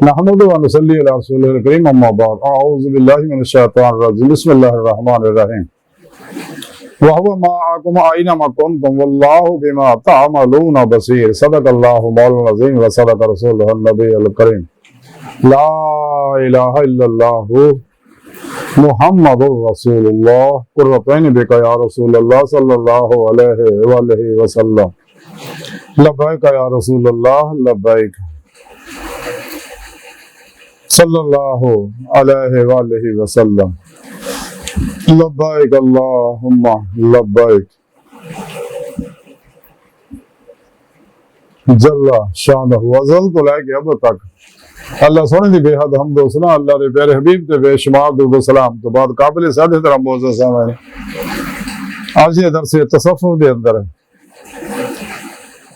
نحمده ونصلي على رسوله الكريم اما بعد اعوذ بالله من الشيطان الرجيم بسم الله الرحمن الرحيم وهو معكم اينما كنتم والله بما تعملون بصير صدق الله مولانا العظيم وصدق رسوله النبي الكريم لا اله الا الله محمد رسول الله قرۃ عین بک یا رسول اللہ صلی اللہ علیہ وآلہ وسلم لبیک یا رسول اللہ لبیک صلی اللہ علیہ وآلہ وسلم لبیک اللہم لبیک جل شانہ ازل تو لے کے اب تک اللہ سونے دی بے حد حمد و ثنا اللہ دے پیارے حبیب تے بے شمار درود و سلام تو بعد قابل صد احترام معزز سامعین آج یہ درس تصوف دے اندر ہے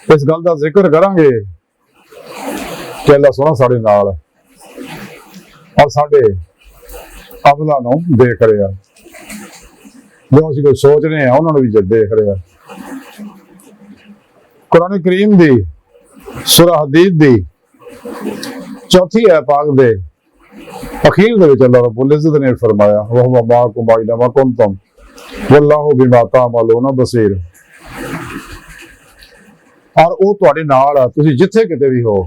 اس گل دا ذکر کریں گے کہ اللہ سونا ساڑے نال ہے اور ساڑے عملہ نو دیکھ رہے ہیں جو اسی کوئی سوچ رہے ہیں انہوں نے بھی جد دیکھ رہے ہیں قرآن کریم دی سورہ حدید دی چوتھی ہے پاک دے اخیر دے وچ اللہ رب العزت نے فرمایا وَهُوَ مَعَكُمْ أَيْنَمَا كُنتُمْ وَاللَّهُ بِمَا تَعْمَلُونَ بَصِيرٌ اور وہ تواڈے نال ہے تسی جتھے کتے بھی ہو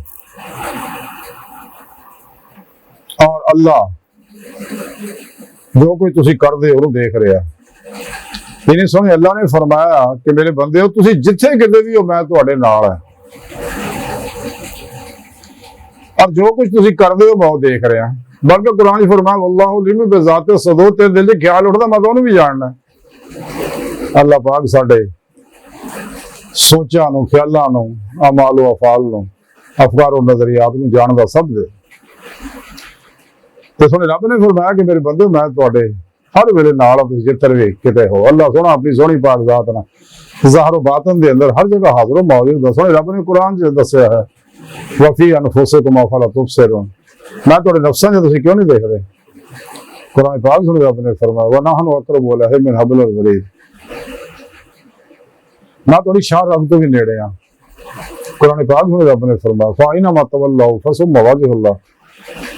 اور اللہ جو کوئی تسی کر دے انہوں دیکھ رہا ہے یعنی سونے اللہ نے فرمایا کہ میرے بندے ہو تسی جتھے کتے بھی ہو میں تواڈے نال ہے اور جو کچھ تسی کر دے ہو میں وہ دیکھ رہا ہے بلکہ قرآن فرمایا واللہ علیم بذات الصدور تیرے دل دے خیال اٹھتا میں تو انہوں بھی جاننا ہے اللہ پاک ساڈے سوچاں نو خیالاں نو اعمال و افعال نو افکار و نظریات نو جاندا سب دے تے سونے رب نے فرمایا کہ میرے بندے میں تواڈے ہر ویلے نال ہو تسی جتھے بھی کتے ہو اللہ سونا اپنی سونی پاک ذات نال ظاہر و باطن دے اندر ہر جگہ حاضر و موجود ہے سونے رب نے قرآن چ دسیا ہے وفی انفسکم افلا تبصرون میں تواڈے نفساں چ تسی کیوں نہیں دیکھ رہے قرآن پاک سونے رب نے فرمایا ونحن اقرب الیہ من حبل الورید میں تھوڑی شاہ رب تو بھی نیڑے ہاں قرآن پاک میں رب نے فرمایا فَإِنَّمَا تَوَلَّوْا فَثُمَّ وَجْهُ اللَّهِ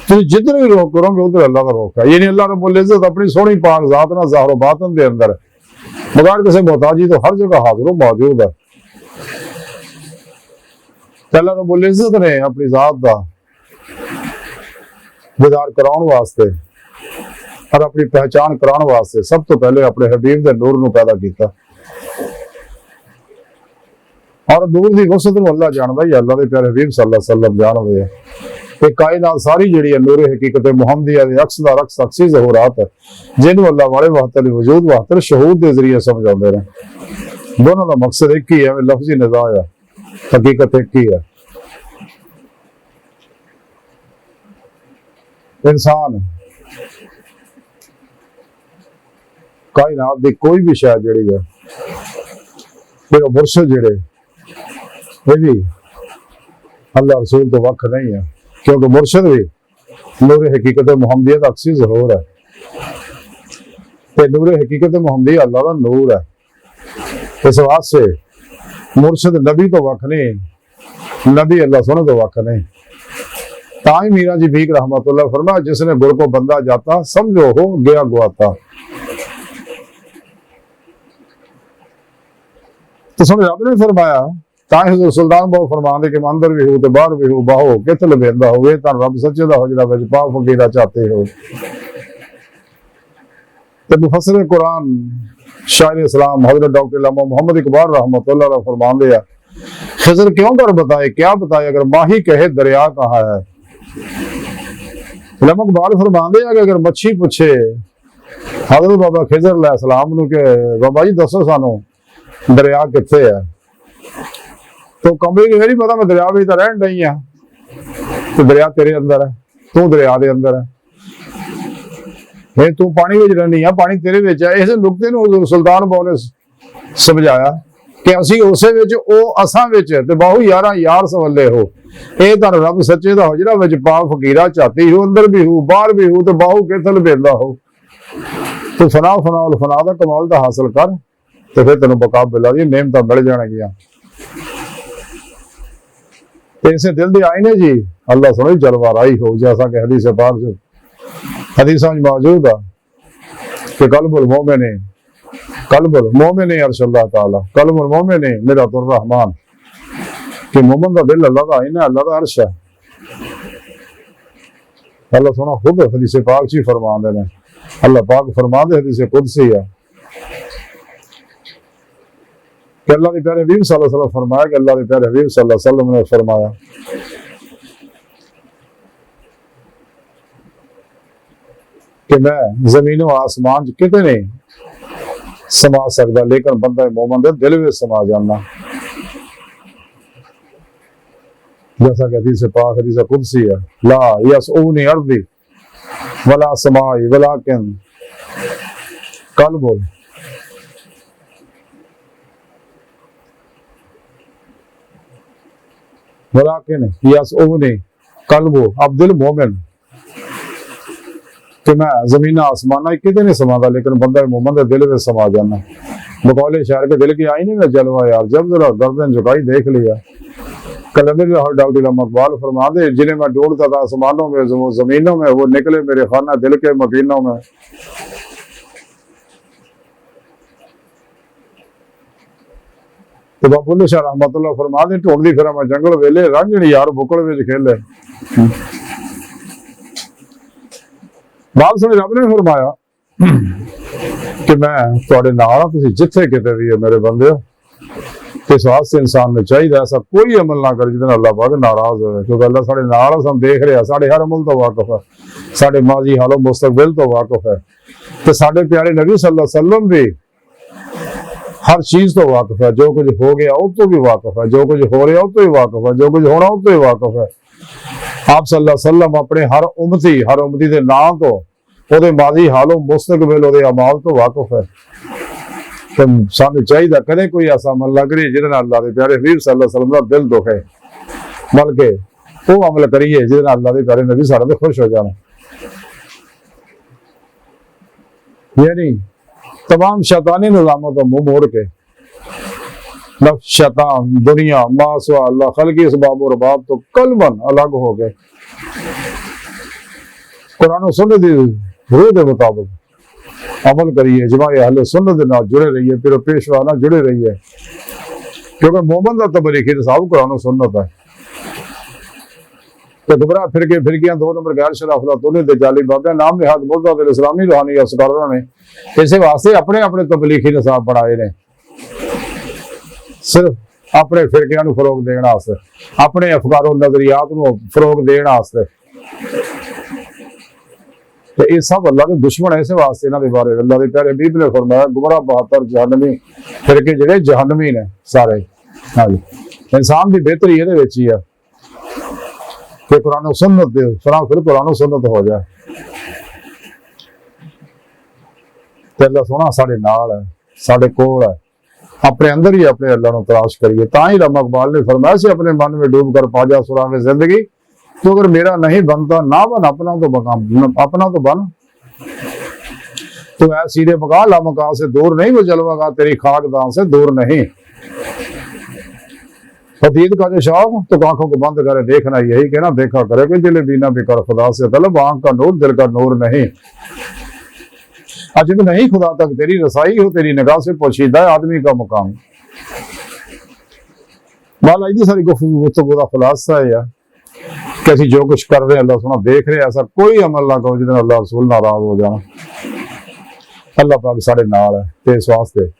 تو جدھر بھی روک کرو گے ادھر اللہ کا روک ہے یعنی اللہ رب العزت اپنی سونی پاک ذات نہ ظاہر و باطن دے اندر بغیر کسی محتاجی تو ہر جگہ حاضر و موجود ہے اللہ رب العزت نے اپنی ذات دا دیدار کراؤن واسطے اور اپنی پہچان کراؤن واسطے سب تو پہلے اپنے حبیب دے نور نو پیدا کیتا اور نور دی وسعت نو اللہ جاندا ہے اللہ دے پیارے حبیب صلی اللہ علیہ وسلم جانتے ہیں کہ کائنات ساری جڑی ہے نور حقیقت محمدیہ دے عکس دا رقص عکسی ظہورات ہے جنہوں اللہ والے وحدت الوجود وحدت شہود دے ذریعے سمجھاندے رہے دونوں دا مقصد ایک ہی ہے لفظی نزاع ہے حقیقت ایک ہی ہے انسان کائنات دی کوئی بھی شے جڑی ہے پھر مرشد جڑے یہ بھی اللہ رسول تو وقت نہیں ہے کیونکہ مرشد بھی نور حقیقت محمدیت عکسی ظہور ہے کہ نور حقیقت محمدیہ اللہ کا نور ہے اس واسطے مرشد نبی تو وقت نہیں نبی اللہ سونے تو وقت نہیں تائی میرا جی بھیک رحمت اللہ فرمایا جس نے گل کو بندہ جاتا سمجھو ہو گیا گواتا تو سمجھ رب نے فرمایا تائی حضور سلطان بہو فرمان دے کہ اندر بھی ہو تو باہر بھی ہو باہو کت لبیندہ ہوئے تن رب سچے دا حجرہ بچ پاک فقیرہ چاہتے ہو تو مفسر قرآن شاعر اسلام حضرت ڈاکٹر علامہ محمد اقبال رحمت اللہ علیہ فرمان دیا خضر کیوں کر بتائے کیا بتائے اگر ماہی کہے دریا کہاں ہے علامہ اقبال فرمان دیا کہ اگر مچھی پوچھے حضرت بابا خضر علیہ السلام نو کہ بابا جی دسو سانو دریا کتنے ہے تو کمبے کی نہیں پتا میں دریا بھی تو رہن نہیں ہے تو دریا تیرے اندر ہے تو دریا دے اندر ہے تو پانی وچ رہنی ہے پانی تیرے وچ ہے اس نقطے نو حضور سلطان بہو نے سمجھایا کہ اسی اسے وچ او اساں وچ تے باہو یاراں یار سوالے ہو اے تن رب سچے دا حجرہ وچ پاک فقیرہ چاہتی ہو اندر بھی ہو باہر بھی ہو تے باہو کتل بیندا ہو تو فنا الفنا دا کمال دا حاصل کر تے پھر تینوں بقا بلا دی نعمتاں مل جان گیاں ایسے دل دی آئینے جی اللہ سنوی جلوہ رائی ہو، جیسا کہ حدیث پاک جو حدیثاں موجود ہے کہ قلب المومن عرش اللہ تعالیٰ، قلب المومن مرآت الرحمن، کہ مومن کا دل اللہ کا آئینہ، اللہ کا عرش ہے۔ اللہ سونا خود حدیث پاک چی فرما دے، اللہ پاک فرما دے حدیث قدسی ہے کہ اللہ کے پیارے حبیب صلی اللہ علیہ وسلم فرمایا کہ اللہ کے پیارے حبیب صلی اللہ علیہ وسلم نے فرمایا کہ میں زمین و آسمان کتے نہیں سما سکتا، لیکن بندہ مومن دے دل میں سما جانا، جیسا کہ حدیث پاک حدیث قدسی ہے، لا یسعونی ارضی ولا سمائی ولیکن قلب ولیکن یسعونی قلب عبد المومن، کہ میں زمین آسمانہ کتے نہیں سماتا، لیکن بندہ مومن دے دل میں سما جانا۔ بقول شاعر کے دل کی آئینے میں جلوہ یار، جب ذرا گردن جھکائی دیکھ لیا۔ کلندر ڈاکٹر علامہ اقبال فرما دے جنہیں میں ڈھونڈتا تھا آسمانوں میں زمینوں میں، وہ نکلے میرے خانہ دل کے مکینوں میں۔ تو بابو اللہ شاہ رحمت اللہ فرما دے ڈھونڈ دی پھر میں جنگل ویلے رنجنی یار بکڑ وچ کھیلے۔ بات سنی رب نے فرمایا کہ میں تھوڑے نال ہاں، تسی جتھے کتے بھی ہے میرے بندے، اس واسطے انسان میں چاہیے ایسا کوئی عمل نہ کرے جس اللہ پاک ناراض ہوئے، کیونکہ اللہ سارے نال ہم دیکھ رہے ہیں، سارے ہر عمل تو واقف ہے، سارے ماضی حال و مستقبل تو واقف ہے، تو سارے پیارے نبی صلی اللہ علیہ وسلم بھی ہر چیز تو واقف ہے، جو کچھ ہو گیا اس تو بھی واقف ہے، جو کچھ ہو رہا اس تو بھی واقف ہے، جو کچھ ہونا اس تو بھی واقف ہے۔ آپ صلی اللہ علیہ وسلم اپنے ہر امتی دے نام تو وہ دے ماضی حال و مستقبل وہ دے اعمال تو واقف ہے۔ تو سانو چاہیے کرے کوئی ایسا عمل نہ کریے جس نے اللہ دے پیارے حبیب صلی اللہ علیہ وسلم کا دل دکھے، بلکہ وہ عمل کریے جس نے اللہ دے پیارے نبی سارے دے خوش ہو جانا۔ یعنی تمام شیطانی نظاموں تو منہ موڑ کے نفس، شیطان، دنیا، ما سوا اللہ، خلقی اسباب و رباب تو قلباً الگ ہو گئے، قرآن و سنت دی روح دے مطابق عمل کریے، جماع اہل سنت دے نال جڑے رہیے، پھر پیشوا نال جڑے رہیے، کیونکہ مومن دا تبریخی نصاب قرآن و سنت ہے۔ تو گمراہ فرقیاں 2 نمبر غیر شرع افلاطونی دے جعلی بابے نام نہاد مرتضیٰ دے اسلامی روحانی افسروں نے اسے واسطے اپنے تبلیغی نصاب بنائے نے، صرف اپنے فرقیاں نو فروغ دین واسطے، اپنے افکار و نظریات نو فروغ دین واسطے۔ تو یہ سب اللہ کے دشمن ہے، اسے واسطے انہاں دے بارے اللہ دے پیارے حبیب نے فرمایا گمراہ 72 جہنمی فرقے جڑے جہنمی نے سارے۔ ہاں جی، انسان دی بہتری یہ وچ ہی ہے کہ قرآن و سنت دے پھر قرآن و سنت ہو جائے، تو اللہ سونا سارے نال ہے، سارے کول ہے، اپنے اندر ہی اپنے اللہ نو تلاش کریے۔ تاں ہی علامہ اقبال نے فرمایا سی اپنے من میں ڈوب کر پا جا سراغ زندگی، تو اگر میرا نہیں بنتا نہ بن، اپنا تو بن، تو اے سیرے مقا لا مقا سے دور نہیں، وہ جلوہ گاہ تیری خاک دان سے دور نہیں۔ فتید کا جو شوق تو آنکھوں کو بند کرے دیکھنا یہی کہ نہ دیکھا کرے کوئی دل بینا بھی کر خدا سے طلب، آنکھ کا نور دل کا نور نہیں۔ عجب نہیں خدا تک تیری رسائی ہو، تیری نگاہ سے پوشیدہ ہے آدمی کا مقام۔ والا اتنی ساری گفتگو کا خلاصہ ہے یار کہ اسی جو کچھ کر رہے ہیں اللہ سنا دیکھ رہے ہیں، ایسا کوئی عمل نہ کرو جس دن اللہ رسول ناراض ہو جانا۔ اللہ پاک سارے نال ہے، تے اس واسطے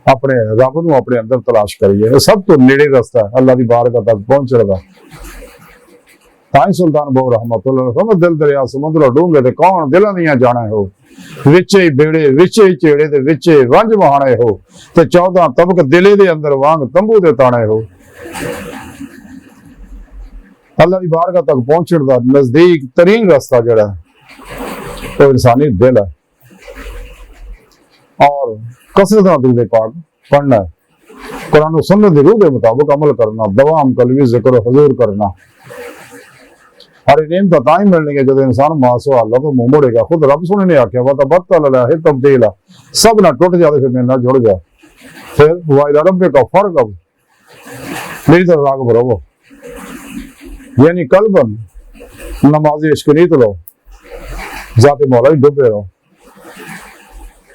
اپنے رب نو اپنے اندر تلاش کریے، سب تو نیڑے رستہ ہے اللہ دی بارگاہ تک پہنچنے کا۔ تائیں سلطان بہو رحمت اللہ علیہ دل دریا سمندر ڈونگے تے کون دلاں دیاں جانے ہو، وچے بیڑے وچے چیڑے تے وچے ونج وہانے ہو، تے 14 طبق دلے دے اندر وانگ تمبو دے تانے ہو۔ اللہ دی بارگاہ تک پہنچن دا نزدیک ترین رستہ جڑا ہے وہ انسانی دل ہے، اور کثرت درود پاک پڑھنا ہے، قرآن و سنت دی روح کے مطابق عمل کرنا، دوام قلبی ذکر و حضور کرنا۔ اور نعمت تائیں ملنے گے جب انسان ماسو اللہ تو منہ موڑے گا۔ خود رب سونے نے آخیا وَتَبَتَّلَ لَهِ تَبْدِيلًا، سب نہ ٹوٹ جاتے پھر میرے نہ جڑ جا، پھر وَإِلَى رَبِّكَ فَارْغَب۔ میری طرف راغب رہو، یعنی قلباً نماز عشق نہیں تو لو، ذات مولا ہی ڈبے رہو۔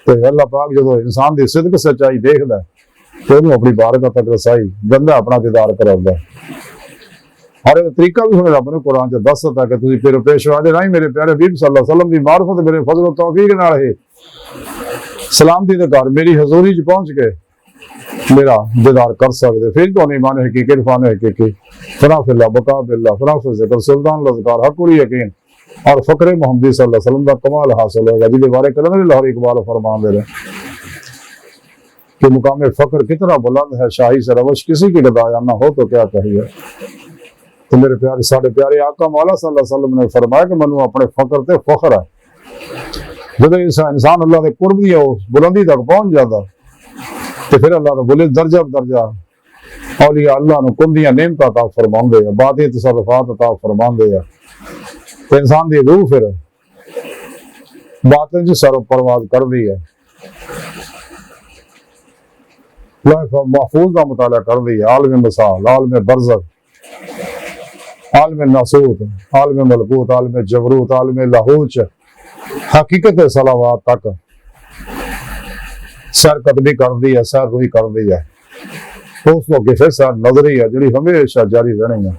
تو اللہ پاک جدو انسان دی صدق سچائی دیکھدا ہے تو انہوں اپنی بارگاہ تک رسائی بندہ اپنا دیدار کراؤندا ہے۔ اور یہ طریقہ بھی ہمیں رب نے قرآن چ دس دتا کہ تسی پھر پیشوا دے نہیں میرے پیارے حبیب صلی اللہ علیہ وسلم دی معرفت میرے فضل و توفیق نال ہے سلامتی دے گھر میری حضوری چ پہنچ کے میرا دیدار کر سکتے، پھر تو ایمان حقیقی عرفان حقیقی فنا فی اللہ بقا باللہ فنا فی ذکر سلطان الاذکار حق یقین اور فقر محمدی صلی اللہ علیہ وسلم کا کمال حاصل ہوگا، جی بارے کلمہ لاہور اقبال فرمان دے رہے کہ مقام فقر کتنا بلند ہے، شاہی سے روش کسی کی گدایا نہ ہو تو کیا کہیے۔ تو میرے پیارے ساڈے پیارے آقا مولا صلی اللہ علیہ وسلم نے فرمایا کہ منو اپنے فقر تے فخر ہے۔ جب انسان اللہ کے قرب دی بلندی تک پہنچ جاتا تو پھر اللہ بولے درجہ بدرجہ اولیاء اللہ نے کندیاں نعمت عطا فرماندے ہیں، باطنی تصرفات عطا فرماندے ہیں، تو انسان دی روح پھر باطن سے سر پرواز کر دی ہے، لوح محفوظ کا مطالعہ کر دی ہے، عالم مثال، عالم برزخ، عالم ناسوت، عالم ملکوت، عالم جبروت، عالم لاہوچ، حقیقت صلوات تک سیر قدمی کر دی ہے، سیر روئی کر دی ہے۔ اس موقع پھر سیر نظری ہے جڑی ہمیشہ جاری رہنی ہے،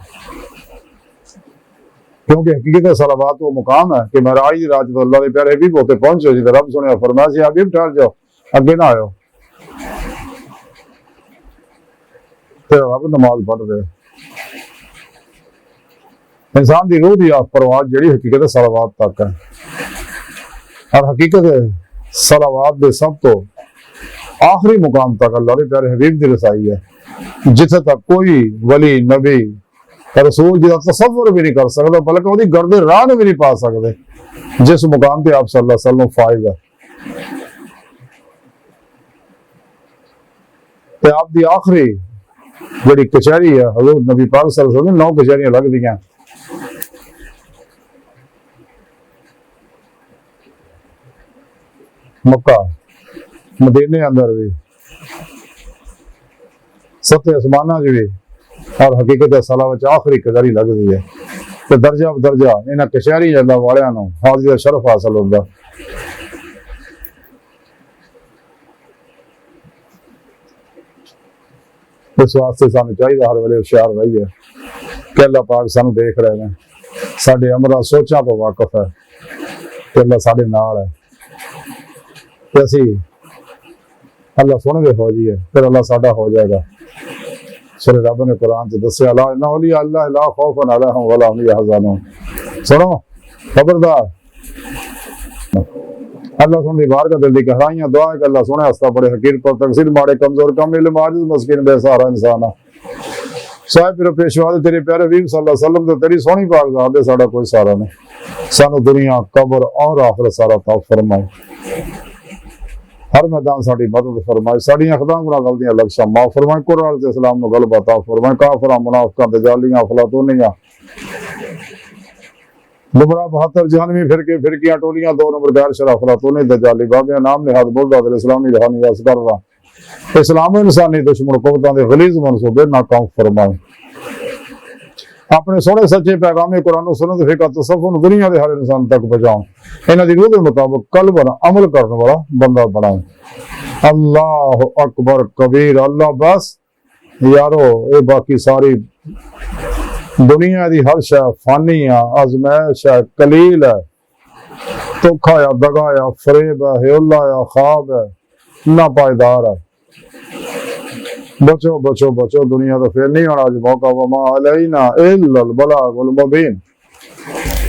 کیونکہ حقیقت صلوات وہ مقام ہے کہ معراج رات تو اللہ کے پیارے حبیب ہوتے پہنچے جی رب سنیا فرمایا سی حبیب ٹھہر جاؤ اگے نہ آؤ، پھر رب نماز پڑھ رہے انسان دی روح دی پرواز جڑی حقیقت صلوات تک ہے، اور حقیقت صلوات دے سب تو آخری مقام تک اللہ کے پیارے حبیب دی رسائی ہے، جتھے تک کوئی ولی نبی رسول جہاں تصور بھی نہیں کر سکتا بلکہ وہ گرد راہ بھی نہیں پا سکتے جس مقام پہ آپ صلی اللہ علیہ وسلم فائز ہے۔ تو آپ دی آخری جڑی کچہری ہے حضور نبی پاک صلی اللہ علیہ وسلم 9 کچہریاں لگ دی ہیں، مکہ مدینے اندر بھی 7 آسمانہ جو بھی اور حقیقت صلوات آخری کچہری لگ دی ہے، تو درجہ بدرجہ انہاں کچہری اللہ والیاں نوں حاضری شرف حاصل ہوندا۔ اس واسطے سانوں چاہیے ہر ویلے ہوشیار رہیے کہ اللہ پاک سانوں دیکھ رہے ہیں، ساڈے امراں سوچاں تو واقف ہے کہ اللہ ساڈے نال ہے، کہ اسی اللہ سونے دے ہو جائیے پھر اللہ ساڈا ہو جائے گا۔ سورہ رب نے قرآن سے دسیا لا ان اولیاء اللہ لا خوف علیہم ولا هم يحزنون، سنو خبردار اللہ سن دی بار کا دل دی گہرائیاں دعا ہے کہ اللہ سنے ہستا بڑے حقیر پر تقصیر ماڑے کمزور کم علم عاجز مسکین بے سہارا انسان صاحب پھر پیشوا دے تیرے پیارے حبیب صلی اللہ علیہ وسلم تے تیری سونی پاک ذات دے ساڈا کوئی سہارا نہیں، سانو دنیا قبر اور آخرت سارا عطا فرمائے، ہر میدان ساڈی مدد فرمائے، ساڈیاں خطاواں گناہ غلطیاں لغزشاں معاف فرمائے، قرآن علیہ السلام نو غلبہ عطا فرمائے، کافراں منافقاں دجالیاں افلاطونیاں گمراہ 72 جہنمی فرقیاں ٹولیاں 2 نمبر غیر شرع افلاطونی دجالی بابیاں نام نہاد بلداد اسلامی روحانی اصغر اسلام و انسانی دشمن قوتاں دے غلیظ منصوبے ناکام فرمائے، اپنے سونے سچے پیغام قرآن و سنت فقہ تصوف دنیا دے ہر انسان تک پہنچاؤں، انہاں دی روح دے مطابق قلب عمل کرنے والا بندہ بنائے۔ اللہ اکبر کبیر، اللہ بس یارو اے باقی ساری دنیا دی ہر شے فانی ہے، آزمائش ہے، قلیل ہے، دھوکا یا دگا یا فریب ہے، ہیولا یا خواب ہے، نہ پائیدار ہے، بچو بچو بچو دنیا تو پھر نہیں ہونا، موقع وما علینا الا البلاغ المبین۔